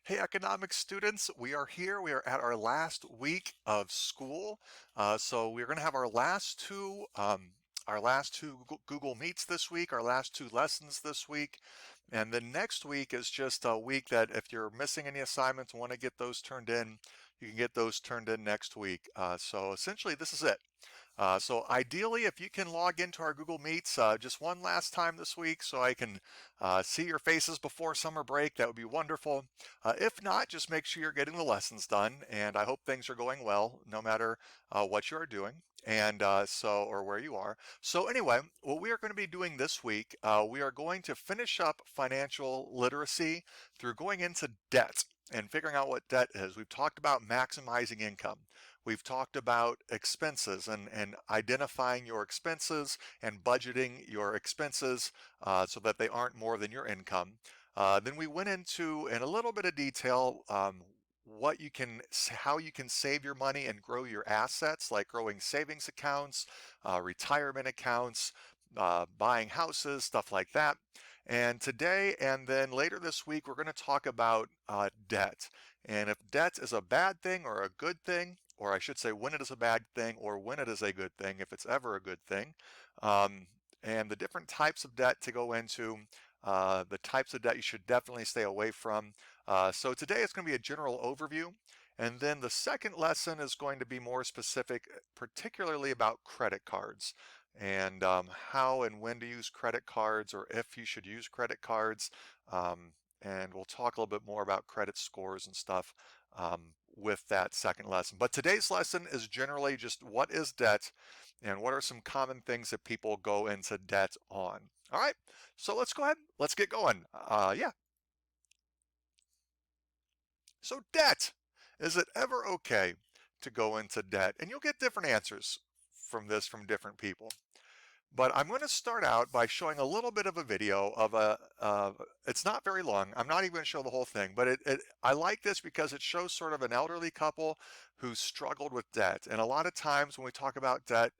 Hey, economics students, we are here. We are at our last week of school. So we're going to have our last two Google Meets this week, our last two lessons this week. And the next week is just a week that if you're missing any assignments, want to get those turned in, you can get those turned in next week. So essentially this is it. So ideally, if you can log into our Google Meets just one last time this week so I can see your faces before summer break, that would be wonderful. If not, just make sure you're getting the lessons done, and I hope things are going well, no matter what you're doing. And or where you are. So anyway, what we are going to be doing this week, we are going to finish up financial literacy through going into debt and figuring out what debt is. We've talked about maximizing income. We've talked about expenses and identifying your expenses and budgeting your expenses so that they aren't more than your income. Then we went into, in a little bit of detail, how you can save your money and grow your assets, like growing savings accounts, retirement accounts, buying houses, stuff like that. And today and then later this week, we're going to talk about debt. And if debt is a bad thing or a good thing, or I should say when it is a bad thing or when it is a good thing, if it's ever a good thing, um, and the different types of debt to go into, the types of debt you should definitely stay away from. So today it's going to be a general overview. And then the second lesson is going to be more specific, particularly about credit cards and how and when to use credit cards or if you should use credit cards. And we'll talk a little bit more about credit scores and stuff with that second lesson. But today's lesson is generally just what is debt and what are some common things that people go into debt on. All right, so let's go ahead. Let's get going. Yeah. So debt. Is it ever okay to go into debt? And you'll get different answers from this from different people. But I'm going to start out by showing a little bit of a video of it's not very long. I'm not even going to show the whole thing, but I like this because it shows sort of an elderly couple who struggled with debt. And a lot of times when we talk about debt,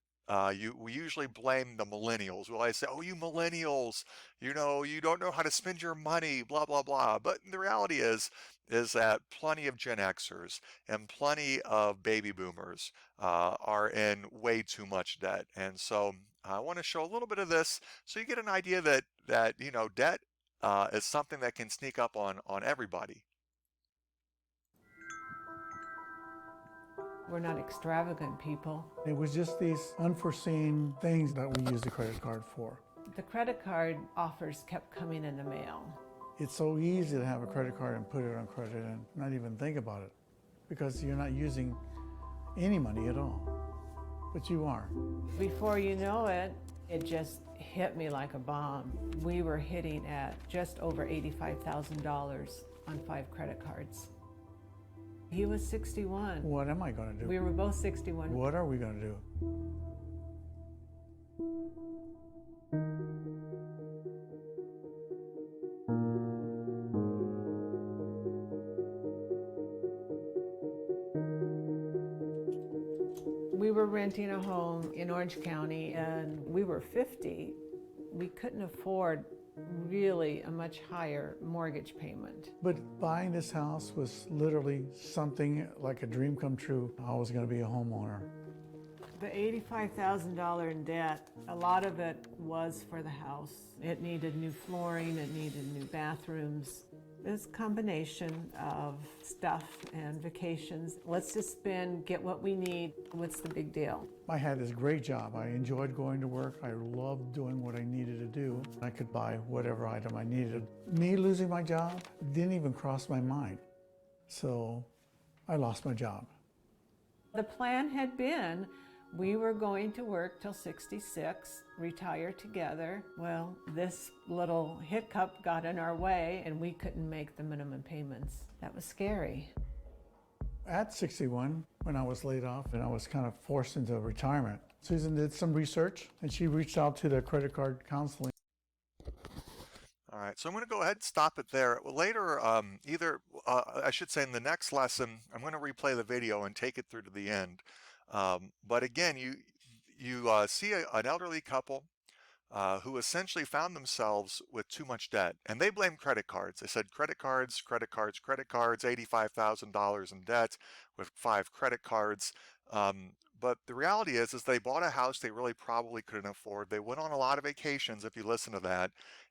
we usually blame the millennials. We always say, oh, you millennials, you don't know how to spend your money, blah, blah, blah. But the reality is that plenty of Gen Xers and plenty of baby boomers are in way too much debt. And so I want to show a little bit of this so you get an idea that debt is something that can sneak up on everybody. We're not extravagant people. It was just these unforeseen things that we used the credit card for. The credit card offers kept coming in the mail. It's so easy to have a credit card and put it on credit and not even think about it because you're not using any money at all, but you are. Before you know it, it just hit me like a bomb. We were hitting at just over $85,000 on 5 credit cards. He was 61. What am I going to do? We were both 61. What are we going to do? We were renting a home in Orange County and we were 50. We couldn't afford really a much higher mortgage payment. But buying this house was literally something like a dream come true. I was going to be a homeowner. The $85,000 in debt, a lot of it was for the house. It needed new flooring, it needed new bathrooms. It was a combination of stuff and vacations. Let's just spend, get what we need. What's the big deal? I had this great job. I enjoyed going to work. I loved doing what I needed to do. I could buy whatever item I needed. Me losing my job didn't even cross my mind. So I lost my job. The plan had been we were going to work till 66, retire together. Well, this little hiccup got in our way and we couldn't make the minimum payments. That was scary. At 61, when I was laid off and I was kind of forced into retirement, Susan did some research and she reached out to the credit card counseling. All right, so I'm going to go ahead and stop it there. Well, later, I should say in the next lesson, I'm going to replay the video and take it through to the end. But again, you see an elderly couple who essentially found themselves with too much debt. And they blamed credit cards. They said credit cards, credit cards, credit cards, $85,000 in debt with 5 credit cards. But the reality is they bought a house they really probably couldn't afford. They went on a lot of vacations, if you listen to that.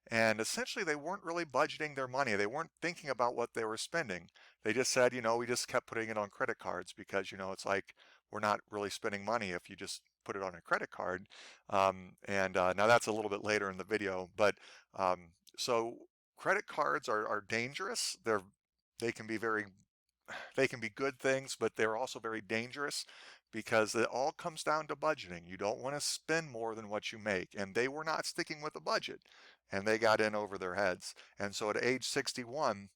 And essentially, they weren't really budgeting their money. They weren't thinking about what they were spending. They just said, we just kept putting it on credit cards because, it's like we're not really spending money if you just put it on a credit card. And now that's a little bit later in the video, but so credit cards are dangerous. They can be they can be good things, but they're also very dangerous because it all comes down to budgeting. You don't want to spend more than what you make, and they were not sticking with the budget, and they got in over their heads. And so at age 61,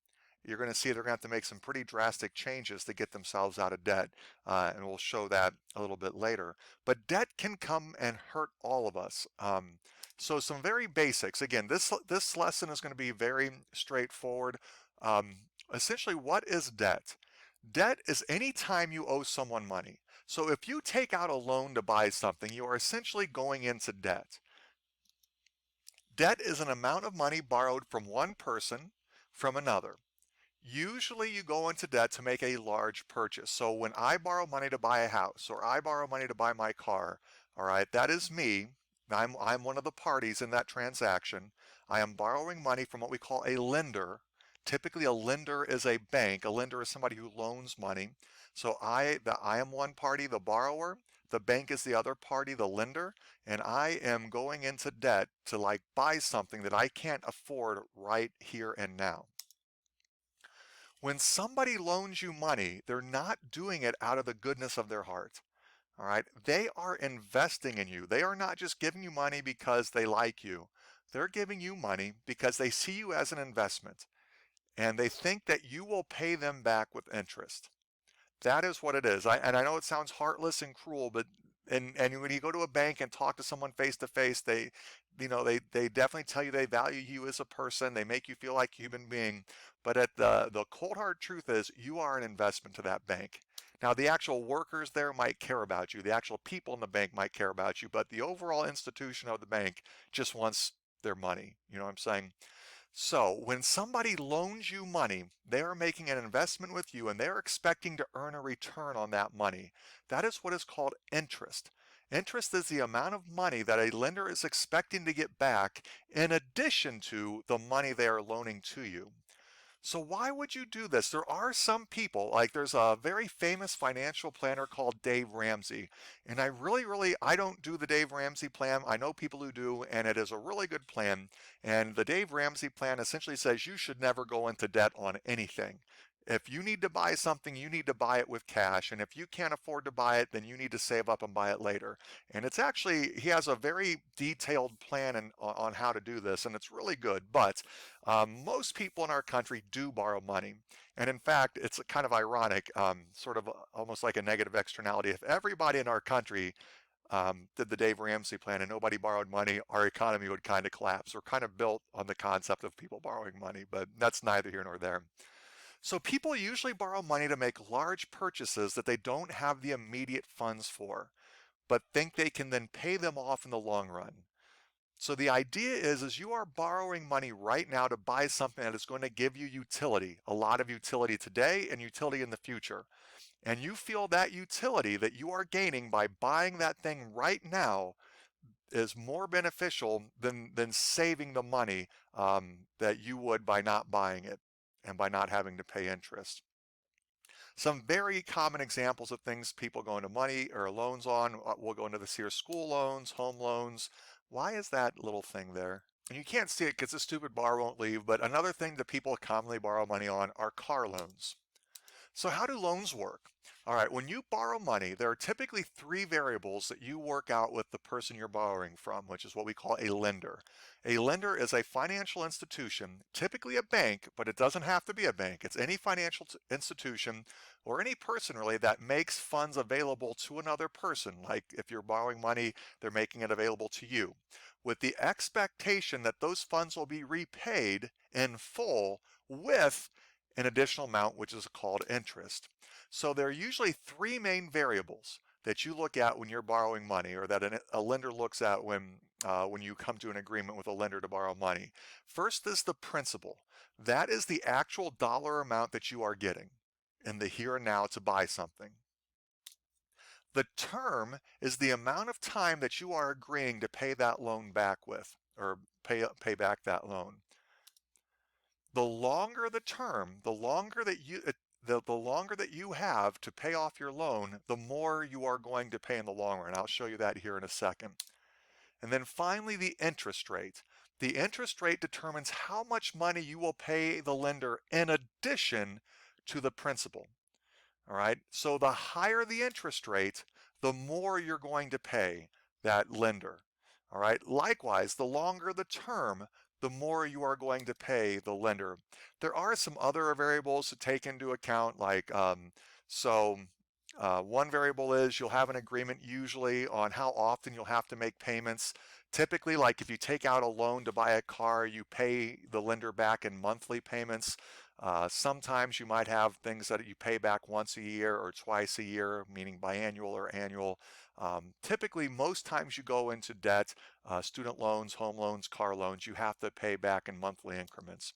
you're going to see they're going to have to make some pretty drastic changes to get themselves out of debt. And we'll show that a little bit later. But debt can come and hurt all of us. So some very basics. Again, this lesson is going to be very straightforward. Essentially, what is debt? Debt is any time you owe someone money. So if you take out a loan to buy something, you are essentially going into debt. Debt is an amount of money borrowed from one person from another. Usually you go into debt to make a large purchase. So when I borrow money to buy a house or I borrow money to buy my car, all right, that is me. I'm one of the parties in that transaction. I am borrowing money from what we call a lender. Typically a lender is a bank. A lender is somebody who loans money. So I am one party, the borrower. The bank is the other party, the lender, and I am going into debt to like buy something that I can't afford right here and now. When somebody loans you money, they're not doing it out of the goodness of their heart. All right. They are investing in you. They are not just giving you money because they like you. They're giving you money because they see you as an investment and they think that you will pay them back with interest. That is what it is. And I know it sounds heartless and cruel, but and when you go to a bank and talk to someone face to face, they definitely tell you they value you as a person. They make you feel like a human being. But at the cold hard truth is you are an investment to that bank. Now the actual workers there might care about you. The actual people in the bank might care about you, but the overall institution of the bank just wants their money. You know what I'm saying? So when somebody loans you money, they are making an investment with you and they're expecting to earn a return on that money. That is what is called interest. Interest is the amount of money that a lender is expecting to get back in addition to the money they are loaning to you. So why would you do this? There are some people, like there's a very famous financial planner called Dave Ramsey. And I don't do the Dave Ramsey plan. I know people who do, and it is a really good plan. And the Dave Ramsey plan essentially says you should never go into debt on anything. If you need to buy something, you need to buy it with cash. And if you can't afford to buy it, then you need to save up and buy it later. And it's actually, he has a very detailed plan on how to do this, and it's really good. But most people in our country do borrow money. And in fact, it's kind of ironic, sort of almost like a negative externality. If everybody in our country did the Dave Ramsey plan and nobody borrowed money, our economy would kind of collapse. We're kind of built on the concept of people borrowing money, but that's neither here nor there. So people usually borrow money to make large purchases that they don't have the immediate funds for, but think they can then pay them off in the long run. So the idea is you are borrowing money right now to buy something that is going to give you utility, a lot of utility today and utility in the future. And you feel that utility that you are gaining by buying that thing right now is more beneficial than saving the money that you would by not buying it and by not having to pay interest. Some very common examples of things people go into money or loans on, we'll go into this here, school loans, home loans. Why is that little thing there? And you can't see it because the stupid bar won't leave, but another thing that people commonly borrow money on are car loans. So how do loans work? All right, when you borrow money, there are typically 3 variables that you work out with the person you're borrowing from, which is what we call a lender. A lender is a financial institution, typically a bank, but it doesn't have to be a bank. It's any financial institution or any person really that makes funds available to another person. Like if you're borrowing money, they're making it available to you, with the expectation that those funds will be repaid in full with an additional amount, which is called interest. So there are usually 3 main variables that you look at when you're borrowing money, or that a lender looks at when when you come to an agreement with a lender to borrow money. First is the principal. That is the actual dollar amount that you are getting in the here and now to buy something. The term is the amount of time that you are agreeing to pay that loan back with, or pay back that loan. The longer the term, the longer that you have to pay off your loan, the more you are going to pay in the long run. I'll show you that here in a second. And then finally, the interest rate. The interest rate determines how much money you will pay the lender in addition to the principal. All right, so the higher the interest rate, the more you're going to pay that lender. All right, likewise, the longer the term, the more you are going to pay the lender. There are some other variables to take into account, like one variable is you'll have an agreement usually on how often you'll have to make payments. Typically, like if you take out a loan to buy a car, you pay the lender back in monthly payments. Sometimes you might have things that you pay back once a year or twice a year, meaning biannual or annual. Typically, most times you go into debt, student loans, home loans, car loans, you have to pay back in monthly increments.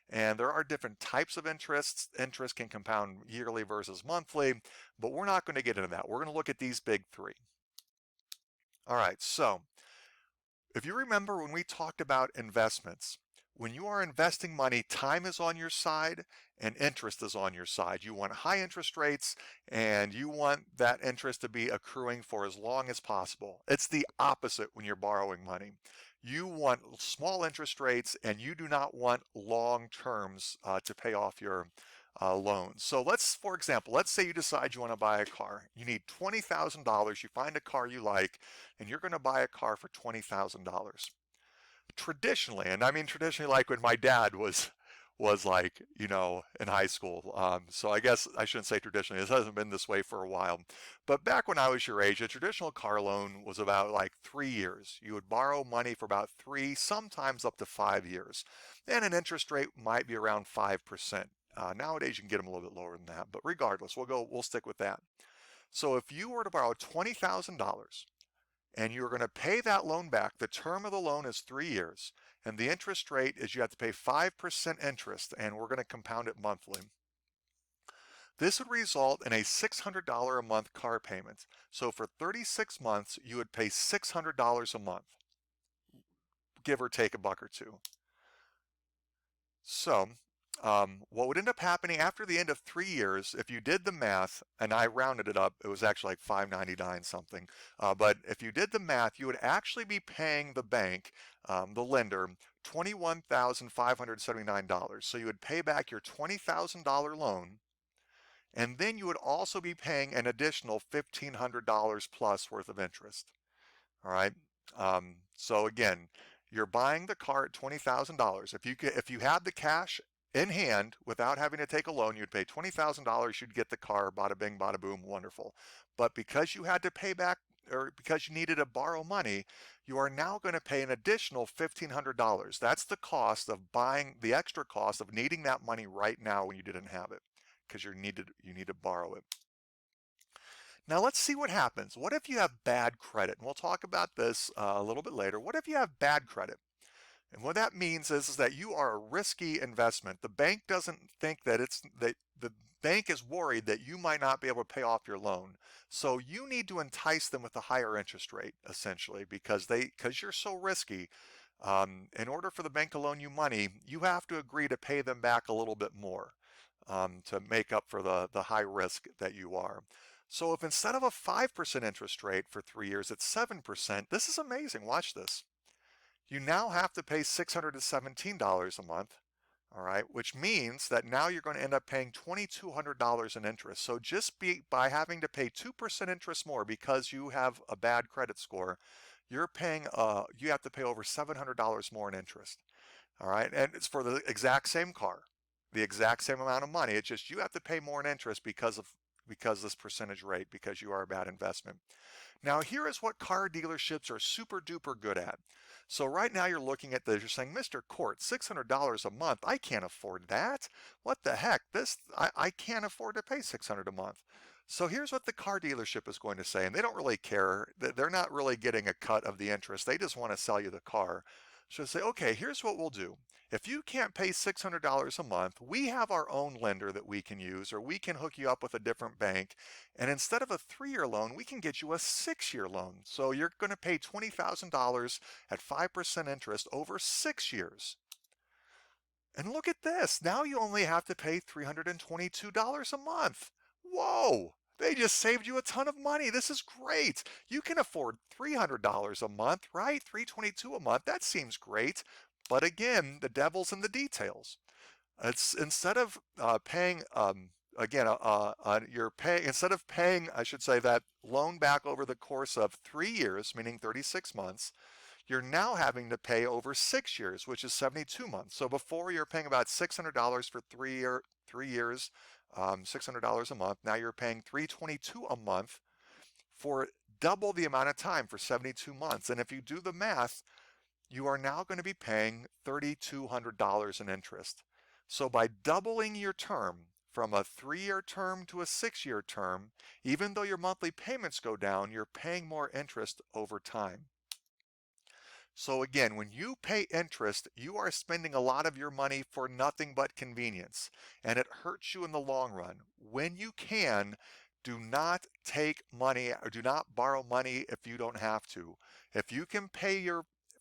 And there are different types of interests. Interest can compound yearly versus monthly, but we're not going to get into that. We're going to look at these big three. All right, so if you remember when we talked about investments, when you are investing money, time is on your side and interest is on your side. You want high interest rates and you want that interest to be accruing for as long as possible. It's the opposite when you're borrowing money. You want small interest rates and you do not want long terms to pay off your loans. So for example, let's say you decide you want to buy a car. You need $20,000. You find a car you like and you're going to buy a car for $20,000. Traditionally, and I mean traditionally like when my dad was like, in high school. So I guess I shouldn't say traditionally. This hasn't been this way for a while. But back when I was your age, a traditional car loan was about like 3 years. You would borrow money for about 3, sometimes up to 5 years. And an interest rate might be around 5%. Nowadays you can get them a little bit lower than that, but regardless, we'll stick with that. So if you were to borrow $20,000 and you're going to pay that loan back, the term of the loan is 3 years, and the interest rate is you have to pay 5% interest, and we're going to compound it monthly. This would result in a $600 a month car payment. So for 36 months, you would pay $600 a month, give or take a buck or two. So what would end up happening after the end of 3 years, if you did the math, and I rounded it up, it was actually like $5.99 something, but if you did the math, you would actually be paying the bank, the lender, $21,579. So you would pay back your $20,000 loan, and then you would also be paying an additional $1,500 plus worth of interest. All right. So again, you're buying the car at $20,000. If you had the cash in hand without having to take a loan, you'd pay $20,000, you'd get the car, bada bing, bada boom, wonderful. But because you had to pay back, or because you needed to borrow money, you are now going to pay an additional $1,500. That's the cost of buying, the extra cost of needing that money right now when you didn't have it, because you need to borrow it. Now let's see what happens. What if you have bad credit? And we'll talk about this a little bit later. What if you have bad credit? And what that means is that you are a risky investment. The bank doesn't think that the bank is worried that you might not be able to pay off your loan. So you need to entice them with a higher interest rate, essentially, because you're so risky. In order for the bank to loan you money, you have to agree to pay them back a little bit more to make up for the high risk that you are. So if instead of a 5% interest rate for 3 years, it's 7%, this is amazing. Watch this. You now have to pay $617 a month, all right, which means that now you're going to end up paying $2,200 in interest. So just by having to pay 2% interest more because you have a bad credit score, you have to pay over $700 more in interest, all right, and it's for the exact same car, the exact same amount of money. It's just you have to pay more in interest because this percentage rate, because you are a bad investment. Now here is what car dealerships are super duper good at. So right now you're looking at this, you're saying, Mr. Court, $600 a month, I can't afford that. What the heck? I can't afford to pay $600 a month. So here's what the car dealership is going to say, and they don't really care. They're not really getting a cut of the interest. They just want to sell you the car. So say, okay, here's what we'll do. If you can't pay $600 a month, we have our own lender that we can use, or we can hook you up with a different bank. And instead of a 3-year loan, we can get you a 6-year loan. So you're going to pay $20,000 at 5% interest over 6 years. And look at this. Now you only have to pay $322 a month. Whoa! They just saved you a ton of money. This is great. You can afford $300 a month, right? $322 a month. That seems great. But again, the devil's in the details. It's instead of paying again you're paying instead of paying, I should say, that loan back over the course of 3 years, meaning 36 months, you're now having to pay over 6 years, which is 72 months. So before you're paying about $600 for 3 years, $600 a month. Now you're paying $322 a month for double the amount of time, for 72 months. And if you do the math, you are now going to be paying $3,200 in interest. So by doubling your term from a 3-year term to a 6-year term, even though your monthly payments go down, you're paying more interest over time. So again, when you pay interest, you are spending a lot of your money for nothing but convenience, and it hurts you in the long run. When you can, do not take money or do not borrow money if you don't have to. If you can pay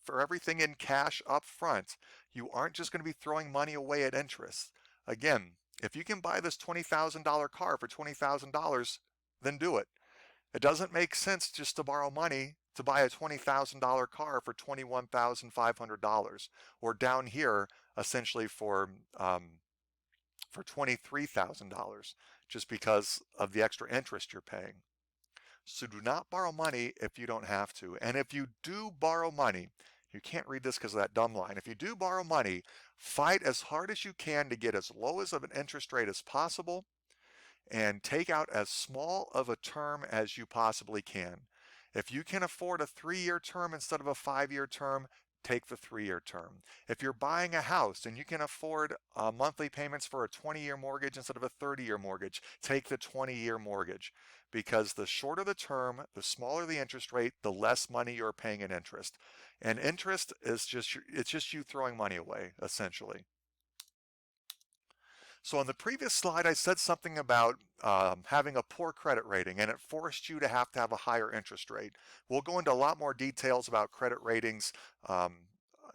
for everything in cash up front, you aren't just going to be throwing money away at interest. Again, if you can buy this $20,000 car for $20,000, then do it. It doesn't make sense just to borrow money to buy a $20,000 car for $21,500, or down here essentially for $23,000, just because of the extra interest you're paying. So do not borrow money if you don't have to. And if you do borrow money, you can't read this because of that dumb line. If you do borrow money, fight as hard as you can to get as low as of an interest rate as possible, and take out as small of a term as you possibly can. If you can afford a 3-year term instead of a 5-year term, take the 3-year term. If you're buying a house and you can afford monthly payments for a 20-year mortgage instead of a 30-year mortgage, take the 20-year mortgage, because the shorter the term, the smaller the interest rate, the less money you're paying in interest. And interest is just you throwing money away, essentially. So on the previous slide, I said something about having a poor credit rating, and it forced you to have a higher interest rate. We'll go into a lot more details about credit ratings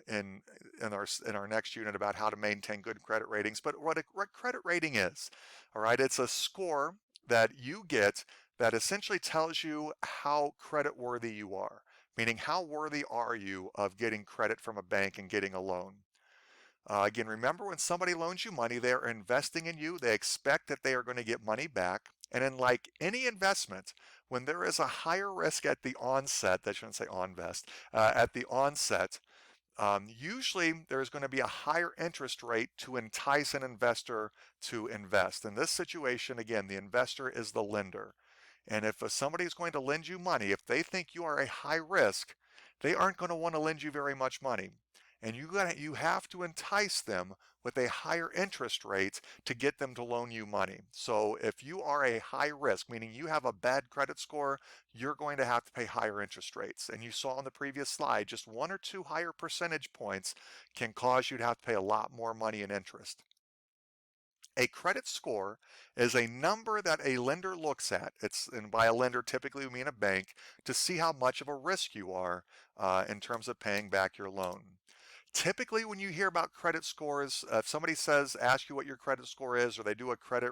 in our next unit, about how to maintain good credit ratings. But what credit rating is, all right, it's a score that you get that essentially tells you how credit worthy you are, meaning how worthy are you of getting credit from a bank and getting a loan. Again, remember, when somebody loans you money, they are investing in you. They expect that they are going to get money back. And in like any investment, when there is a higher risk at the onset, I shouldn't say onvest, at the onset, usually there's going to be a higher interest rate to entice an investor to invest. In this situation, again, the investor is the lender. And if somebody is going to lend you money, if they think you are a high risk, they aren't going to want to lend you very much money. And you have to entice them with a higher interest rate to get them to loan you money. So if you are a high risk, meaning you have a bad credit score, you're going to have to pay higher interest rates. And you saw on the previous slide, just 1 or 2 higher percentage points can cause you to have to pay a lot more money in interest. A credit score is a number that a lender looks at. And by a lender, typically we mean a bank, to see how much of a risk you are in terms of paying back your loan. Typically, when you hear about credit scores, if somebody asks you what your credit score is, or they do a credit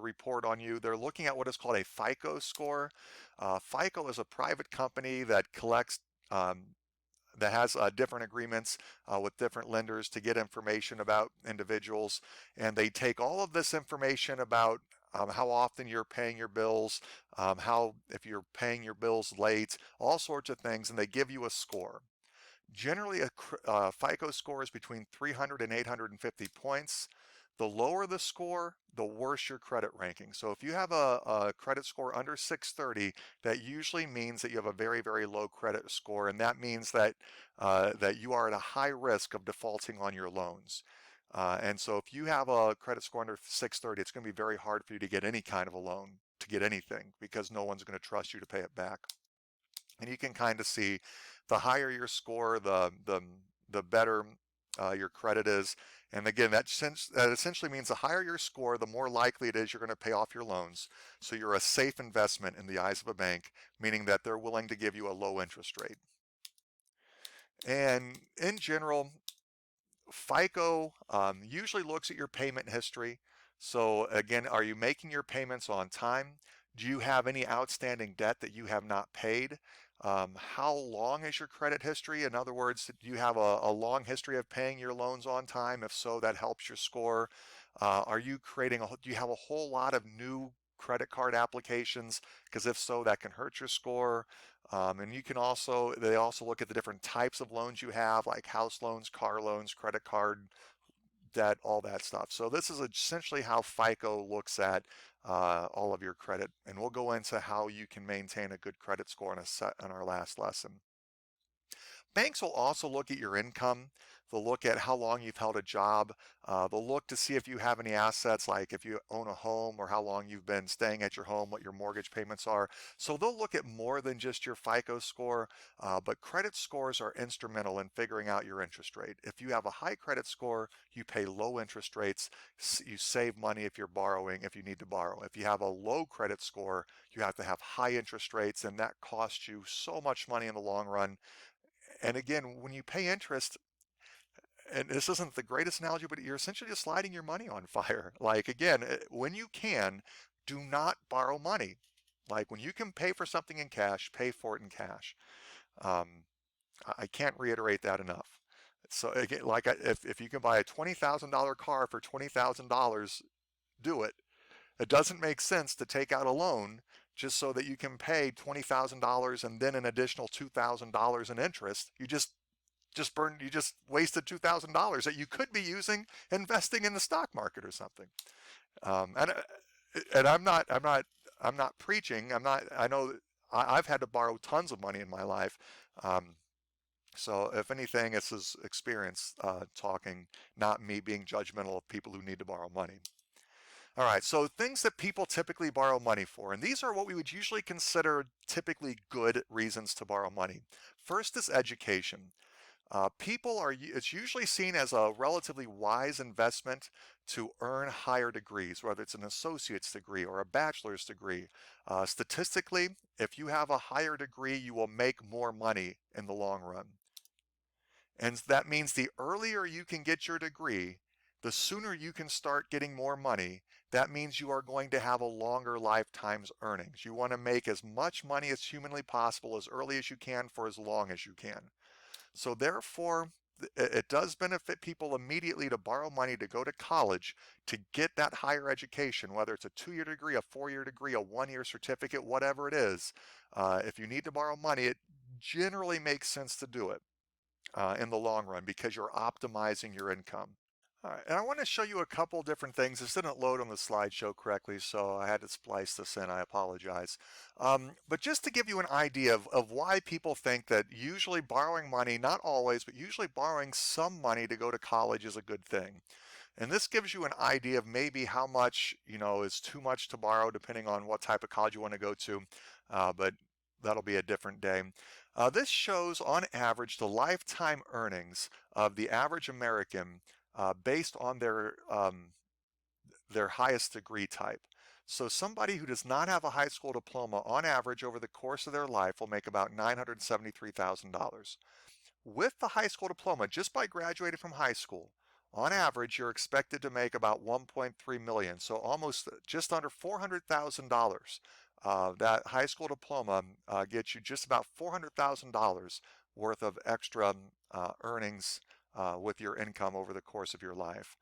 report on you, they're looking at what is called a FICO score. FICO is a private company that collects, that has different agreements with different lenders to get information about individuals. And they take all of this information about how often you're paying your bills, if you're paying your bills late, all sorts of things, and they give you a score. Generally, a FICO score is between 300 and 850 points. The lower the score, the worse your credit ranking. So if you have a credit score under 630, that usually means that you have a very, very low credit score, and that means that that you are at a high risk of defaulting on your loans. And so if you have a credit score under 630, it's going to be very hard for you to get any kind of a loan, to get anything because no one's going to trust you to pay it back. And you can kind of see the higher your score, the better your credit is. And again, that essentially means the higher your score, the more likely it is you're going to pay off your loans. So you're a safe investment in the eyes of a bank, meaning that they're willing to give you a low interest rate. And in general, FICO usually looks at your payment history. So again, are you making your payments on time? Do you have any outstanding debt that you have not paid? How long is your credit history? In other words, do you have a long history of paying your loans on time? If so, that helps your score. Are you do you have a whole lot of new credit card applications? Because if so, that can hurt your score. And they also look at the different types of loans you have, like house loans, car loans, credit card debt, all that stuff. So this is essentially how FICO looks at all of your credit. And we'll go into how you can maintain a good credit score in our last lesson. Banks will also look at your income. They'll look at how long you've held a job. They'll look to see if you have any assets, like if you own a home or how long you've been staying at your home, what your mortgage payments are. So they'll look at more than just your FICO score, but credit scores are instrumental in figuring out your interest rate. If you have a high credit score, you pay low interest rates. You save money if you're borrowing, if you need to borrow. If you have a low credit score, you have to have high interest rates, and that costs you so much money in the long run. And again, when you pay interest, and this isn't the greatest analogy, but you're essentially just lighting your money on fire. Like again, when you can, do not borrow money. Like when you can pay for something in cash, pay for it in cash. I can't reiterate that enough. So again, if you can buy a $20,000 car for $20,000, do it. It doesn't make sense to take out a loan just so that you can pay $20,000 and then an additional $2,000 in interest. You just wasted $2,000 that you could be using investing in the stock market or something. And I'm not preaching. I know I've had to borrow tons of money in my life. So if anything, this is experience talking, not me being judgmental of people who need to borrow money. All right, so things that people typically borrow money for, and these are what we would usually consider typically good reasons to borrow money. First is education. It's usually seen as a relatively wise investment to earn higher degrees, whether it's an associate's degree or a bachelor's degree. Statistically, if you have a higher degree, you will make more money in the long run. And that means the earlier you can get your degree, the sooner you can start getting more money. That means you are going to have a longer lifetime's earnings. You want to make as much money as humanly possible as early as you can for as long as you can. So therefore, it does benefit people immediately to borrow money to go to college to get that higher education, whether it's a 2-year degree, a 4-year degree, a 1-year certificate, whatever it is. If you need to borrow money, it generally makes sense to do it in the long run because you're optimizing your income. All right, and I want to show you a couple different things. This didn't load on the slideshow correctly, so I had to splice this in. I apologize. But just to give you an idea of why people think that usually borrowing money, not always, but usually borrowing some money to go to college is a good thing. And this gives you an idea of maybe how much, is too much to borrow depending on what type of college you want to go to, but that'll be a different day. This shows on average the lifetime earnings of the average American based on their highest degree type. So somebody who does not have a high school diploma on average over the course of their life will make about $973,000. With the high school diploma, just by graduating from high school, on average you're expected to make about 1.3 million, so almost just under $400,000. That high school diploma gets you just about $400,000 worth of extra earnings with your income over the course of your life.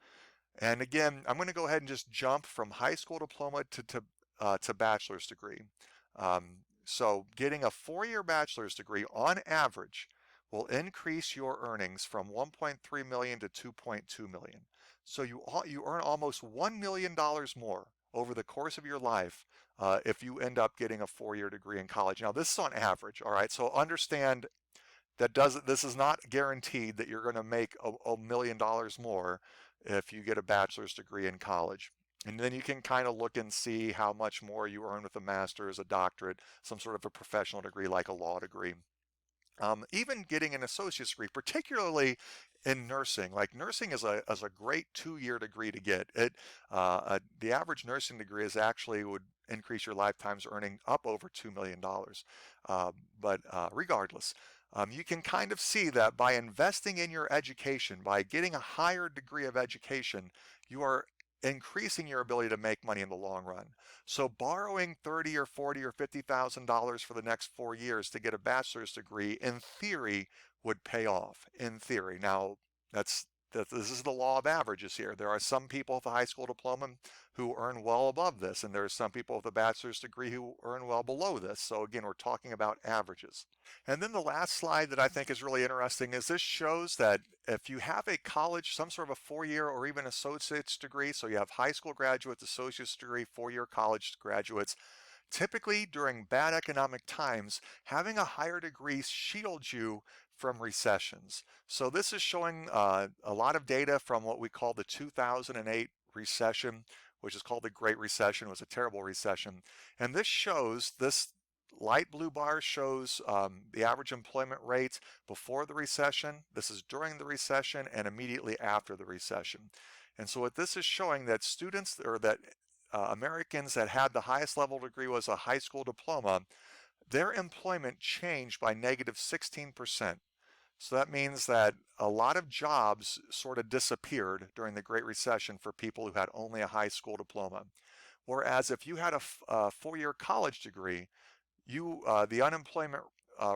And again, I'm going to go ahead and just jump from high school diploma to bachelor's degree. So getting a 4-year bachelor's degree on average will increase your earnings from 1.3 million to 2.2 million. So you earn almost $1 million more over the course of your life if you end up getting a 4-year degree in college. Now this is on average, all right? So understand this is not guaranteed that you're going to make $1 million more if you get a bachelor's degree in college. And then you can kind of look and see how much more you earn with a master's, a doctorate, some sort of a professional degree like a law degree. Even getting an associate's degree, particularly in nursing. Like nursing is a great 2-year degree to get. The average nursing degree is actually would increase your lifetime's earning up over $2 million. Regardless, you can kind of see that by investing in your education, by getting a higher degree of education, you are increasing your ability to make money in the long run. So borrowing 30 or 40 or $50,000 for the next 4 years to get a bachelor's degree, in theory, would pay off. In theory. Now, this is the law of averages here. There are some people with a high school diploma who earn well above this, and there are some people with a bachelor's degree who earn well below this. So again, we're talking about averages. And then the last slide that I think is really interesting is this shows that if you have a college, some sort of a 4-year or even associate's degree, so you have high school graduates, associate's degree, 4-year college graduates, typically during bad economic times, having a higher degree shields you from recessions. So this is showing a lot of data from what we call the 2008 recession, which is called the Great Recession. It was a terrible recession. And this light blue bar shows the average employment rate before the recession. This is during the recession and immediately after the recession. And so what this is showing that students or that Americans that had the highest level degree was a high school diploma, their employment changed by negative 16%. So that means that a lot of jobs sort of disappeared during the Great Recession for people who had only a high school diploma. Whereas if you had a 4-year college degree, the unemployment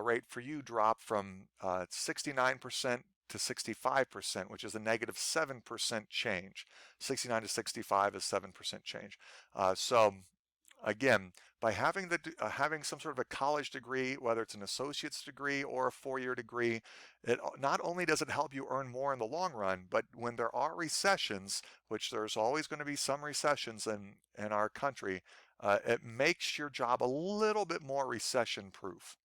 rate for you dropped from 69% to 65%, which is a negative 7% change. 69 to 65 is 7% change. So again, by having some sort of a college degree, whether it's an associate's degree or a 4-year degree, it not only does it help you earn more in the long run, but when there are recessions, which there's always going to be some recessions in our country, it makes your job a little bit more recession proof.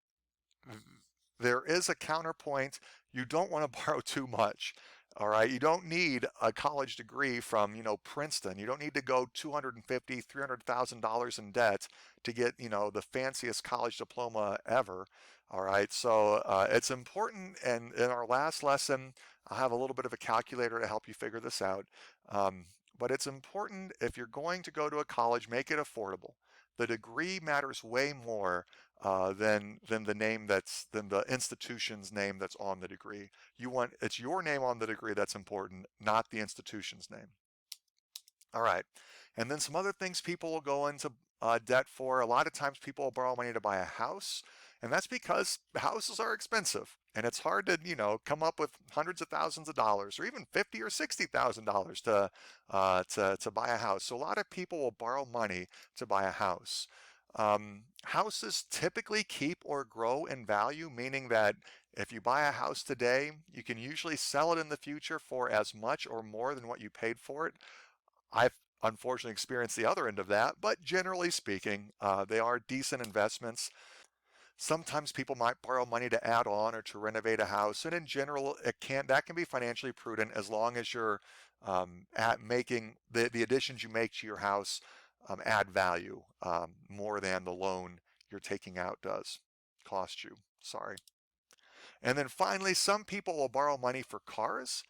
There is a counterpoint. You don't want to borrow too much. All right. You don't need a college degree from, Princeton. You don't need to go $250,000, $300,000 in debt to get, the fanciest college diploma ever. All right. So it's important. And in our last lesson, I'll have a little bit of a calculator to help you figure this out. But it's important if you're going to go to a college, make it affordable. The degree matters way more than the institution's name that's on the degree. It's your name on the degree that's important, not the institution's name. All right, and then some other things people will go into debt for. A lot of times people will borrow money to buy a house, and that's because houses are expensive, and it's hard to come up with hundreds of thousands of dollars, or even $50,000 or $60,000 to buy a house. So a lot of people will borrow money to buy a house. Houses typically keep or grow in value, meaning that if you buy a house today, you can usually sell it in the future for as much or more than what you paid for it. I've unfortunately experienced the other end of that, but generally speaking, they are decent investments. Sometimes people might borrow money to add on or to renovate a house, and in general, that can be financially prudent as long as you're at making the additions you make to your house add value more than the loan you're taking out does cost you. Sorry. And then finally, some people will borrow money for cars.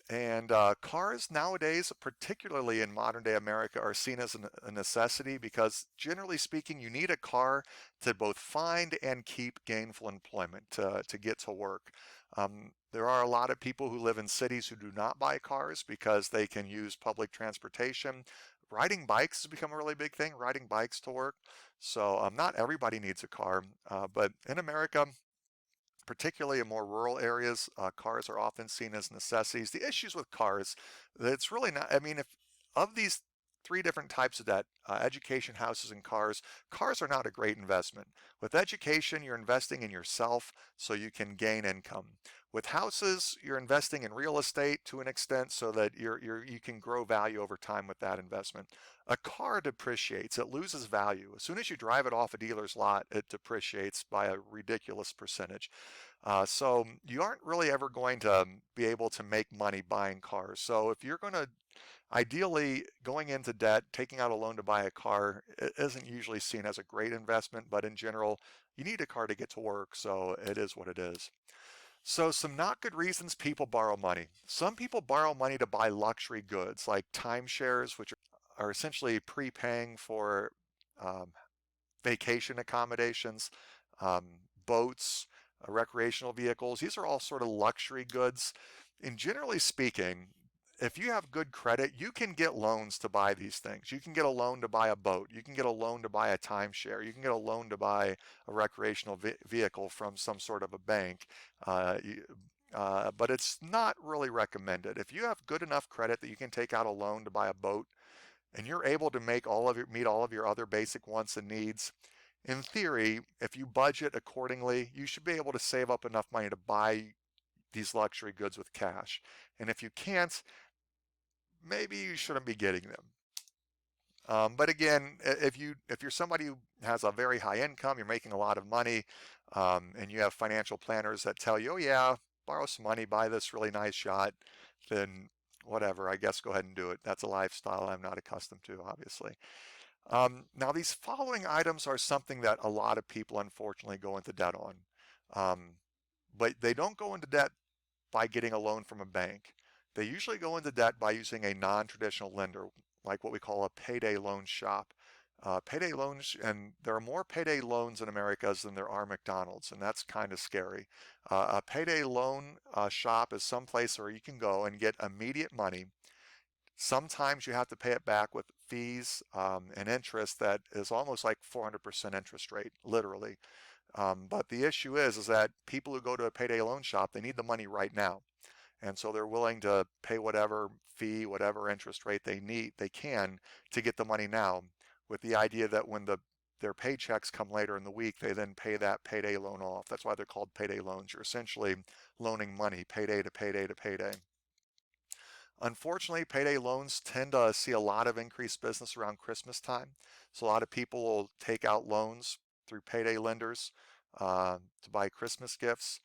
And cars nowadays, particularly in modern day America, are seen as a necessity because generally speaking, you need a car to both find and keep gainful employment to get to work. There are a lot of people who live in cities who do not buy cars because they can use public transportation. Riding bikes has become a really big thing, riding bikes to work. So not everybody needs a car, but in America, particularly in more rural areas, cars are often seen as necessities. The issues with cars, it's really not, I mean, if of these 3 different types of debt, education, houses, and cars are not a great investment. With education, you're investing in yourself so you can gain income. With houses, you're investing in real estate to an extent so that you can grow value over time with that investment. A car depreciates, it loses value. As soon as you drive it off a dealer's lot, it depreciates by a ridiculous percentage. So you aren't really ever going to be able to make money buying cars. So if you're going to ideally, going into debt, taking out a loan to buy a car isn't usually seen as a great investment, but in general, you need a car to get to work, so it is what it is. So some not good reasons people borrow money. Some people borrow money to buy luxury goods like timeshares, which are essentially prepaying for um, vacation accommodations, um, boats, recreational vehicles. These are all sort of luxury goods. And generally speaking, if you have good credit, you can get loans to buy these things. You can get a loan to buy a boat. You can get a loan to buy a timeshare. You can get a loan to buy a recreational vehicle from some sort of a bank. But it's not really recommended. If you have good enough credit that you can take out a loan to buy a boat and you're able to meet all of your other basic wants and needs, in theory, if you budget accordingly, you should be able to save up enough money to buy these luxury goods with cash. And if you can't, maybe you shouldn't be getting them. But again, if you're somebody who has a very high income, you're making a lot of money, and you have financial planners that tell you, oh yeah, borrow some money, buy this really nice yacht, then whatever, I guess go ahead and do it. That's a lifestyle I'm not accustomed to, obviously. Now these following items are something that a lot of people unfortunately go into debt on. But they don't go into debt by getting a loan from a bank. They usually go into debt by using a non-traditional lender, like what we call a payday loan shop. Payday loans, and there are more payday loans in America than there are McDonald's, and that's kind of scary. A payday loan shop is some place where you can go and get immediate money. Sometimes you have to pay it back with fees and interest that is almost like 400% interest rate, literally. But the issue is that people who go to a payday loan shop, they need the money right now. And so they're willing to pay whatever fee, whatever interest rate they can to get the money now, with the idea that when their paychecks come later in the week, they then pay that payday loan off. That's why they're called payday loans. You're essentially loaning money, payday to payday to payday. Unfortunately, payday loans tend to see a lot of increased business around Christmas time. So a lot of people will take out loans through payday lenders to buy Christmas gifts.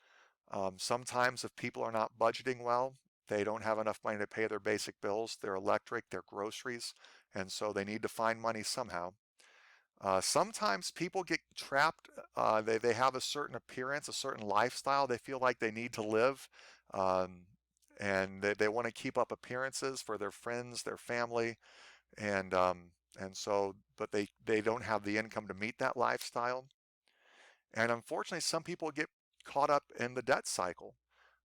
Sometimes if people are not budgeting well, they don't have enough money to pay their basic bills, their electric, their groceries, and so they need to find money somehow. Sometimes people get trapped. They have a certain appearance, a certain lifestyle they feel like they need to live, and they want to keep up appearances for their friends, their family, and so, but they don't have the income to meet that lifestyle. And unfortunately, some people get caught up in the debt cycle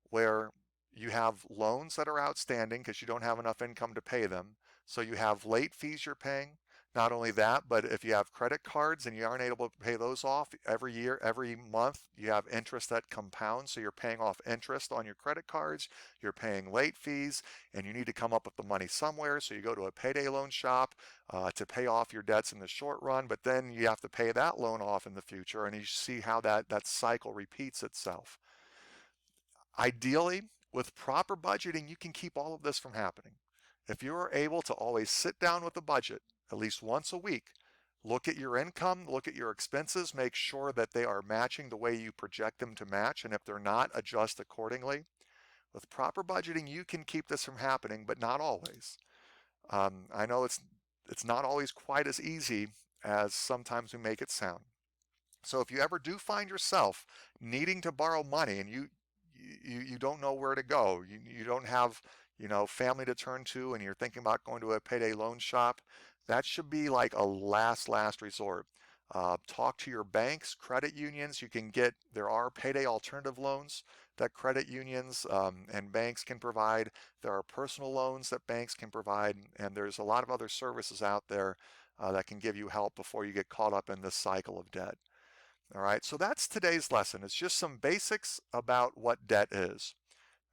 where you have loans that are outstanding because you don't have enough income to pay them. So you have late fees you're paying. Not only that, but if you have credit cards and you aren't able to pay those off every year, every month, you have interest that compounds. So you're paying off interest on your credit cards, you're paying late fees, and you need to come up with the money somewhere. So you go to a payday loan shop to pay off your debts in the short run, but then you have to pay that loan off in the future, and you see how that cycle repeats itself. Ideally, with proper budgeting, you can keep all of this from happening. If you are able to always sit down with a budget at least once a week, look at your income, look at your expenses, make sure that they are matching the way you project them to match, and if they're not, adjust accordingly. With proper budgeting, you can keep this from happening, but not always. I know it's not always quite as easy as sometimes we make it sound. So if you ever do find yourself needing to borrow money and you don't know where to go, you don't have family to turn to, and you're thinking about going to a payday loan shop, that should be like a last resort. Talk to your banks, credit unions. There are payday alternative loans that credit unions and banks can provide. There are personal loans that banks can provide, and there's a lot of other services out there that can give you help before you get caught up in this cycle of debt. All right, so that's today's lesson. It's just some basics about what debt is.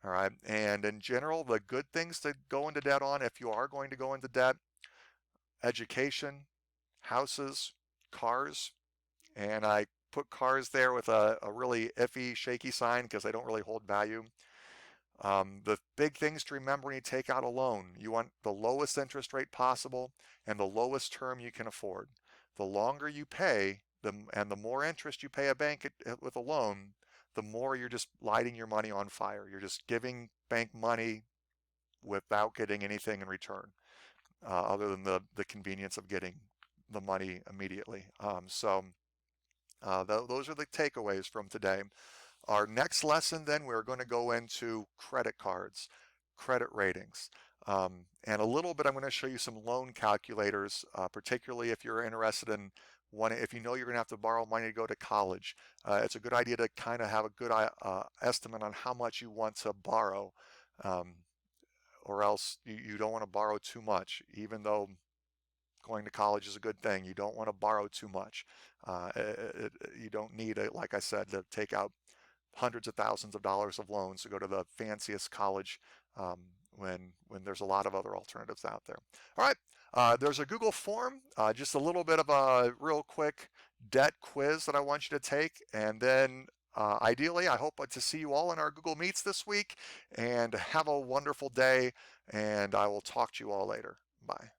All right, and in general, the good things to go into debt on if you are going to go into debt: education, houses, cars, and I put cars there with a really iffy, shaky sign because they don't really hold value. The big things to remember when you take out a loan, you want the lowest interest rate possible and the lowest term you can afford. The longer you pay, and the more interest you pay a bank with a loan, the more you're just lighting your money on fire. You're just giving bank money without getting anything in return, other than the convenience of getting the money immediately. Those are the takeaways from today. Our next lesson, then, we're going to go into credit cards, credit ratings, and a little bit I'm going to show you some loan calculators, particularly if you're interested in if you know you're going to have to borrow money to go to college. It's a good idea to kind of have a good estimate on how much you want to borrow, um, or else you don't want to borrow too much, even though going to college is a good thing. You don't want to borrow too much. You don't need, like I said, to take out hundreds of thousands of dollars of loans to go to the fanciest college, when there's a lot of other alternatives out there. All right, there's a Google form, just a little bit of a real quick debt quiz that I want you to take, and then ideally I hope to see you all in our Google Meets this week, and have a wonderful day, and I will talk to you all later. Bye.